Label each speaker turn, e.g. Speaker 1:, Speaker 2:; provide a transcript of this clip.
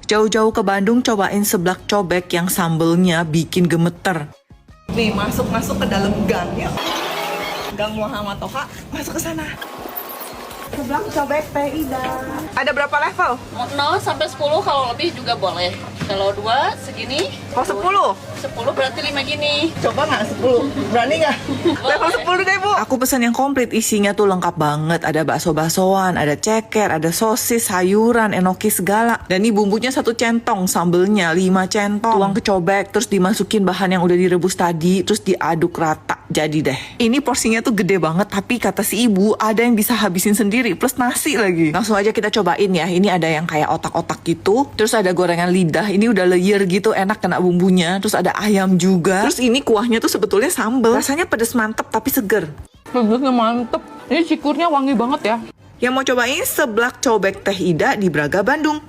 Speaker 1: Jauh-jauh ke Bandung cobain seblak cobek yang sambelnya bikin gemeter.
Speaker 2: Nih, masuk ke dalam gang ya. Gang Muhammad Toha, masuk ke sana. Seblak cobek Teh Ida. Ada berapa level?
Speaker 3: Mau 0 sampai 10, kalau lebih juga boleh. Kalau 2 segini.
Speaker 2: Oh, 10.
Speaker 3: 10 berarti 5 gini.
Speaker 2: Coba nggak 10? Berani nggak? Level 10 deh, Bu.
Speaker 1: Aku pesan yang komplit, isinya tuh lengkap banget. Ada bakso-baksoan, ada ceker, ada sosis, sayuran, enoki segala. Dan ini bumbunya 1 centong, sambelnya 5 centong. Tuang ke cobek, terus dimasukin bahan yang udah direbus tadi, terus diaduk rata. Jadi deh. Ini porsinya tuh gede banget, tapi kata si ibu ada yang bisa habisin sendiri, plus nasi lagi. Langsung aja kita cobain ya. Ini ada yang kayak otak-otak gitu, terus ada gorengan lidah. Ini udah layer gitu, enak kena bumbunya. Terus ada ayam juga. Terus ini kuahnya tuh sebetulnya sambel. Rasanya pedes mantep tapi seger.
Speaker 4: Pedasnya mantep. Ini cikurnya wangi banget ya.
Speaker 1: Yang mau cobain seblak cobek Teh Ida di Braga, Bandung.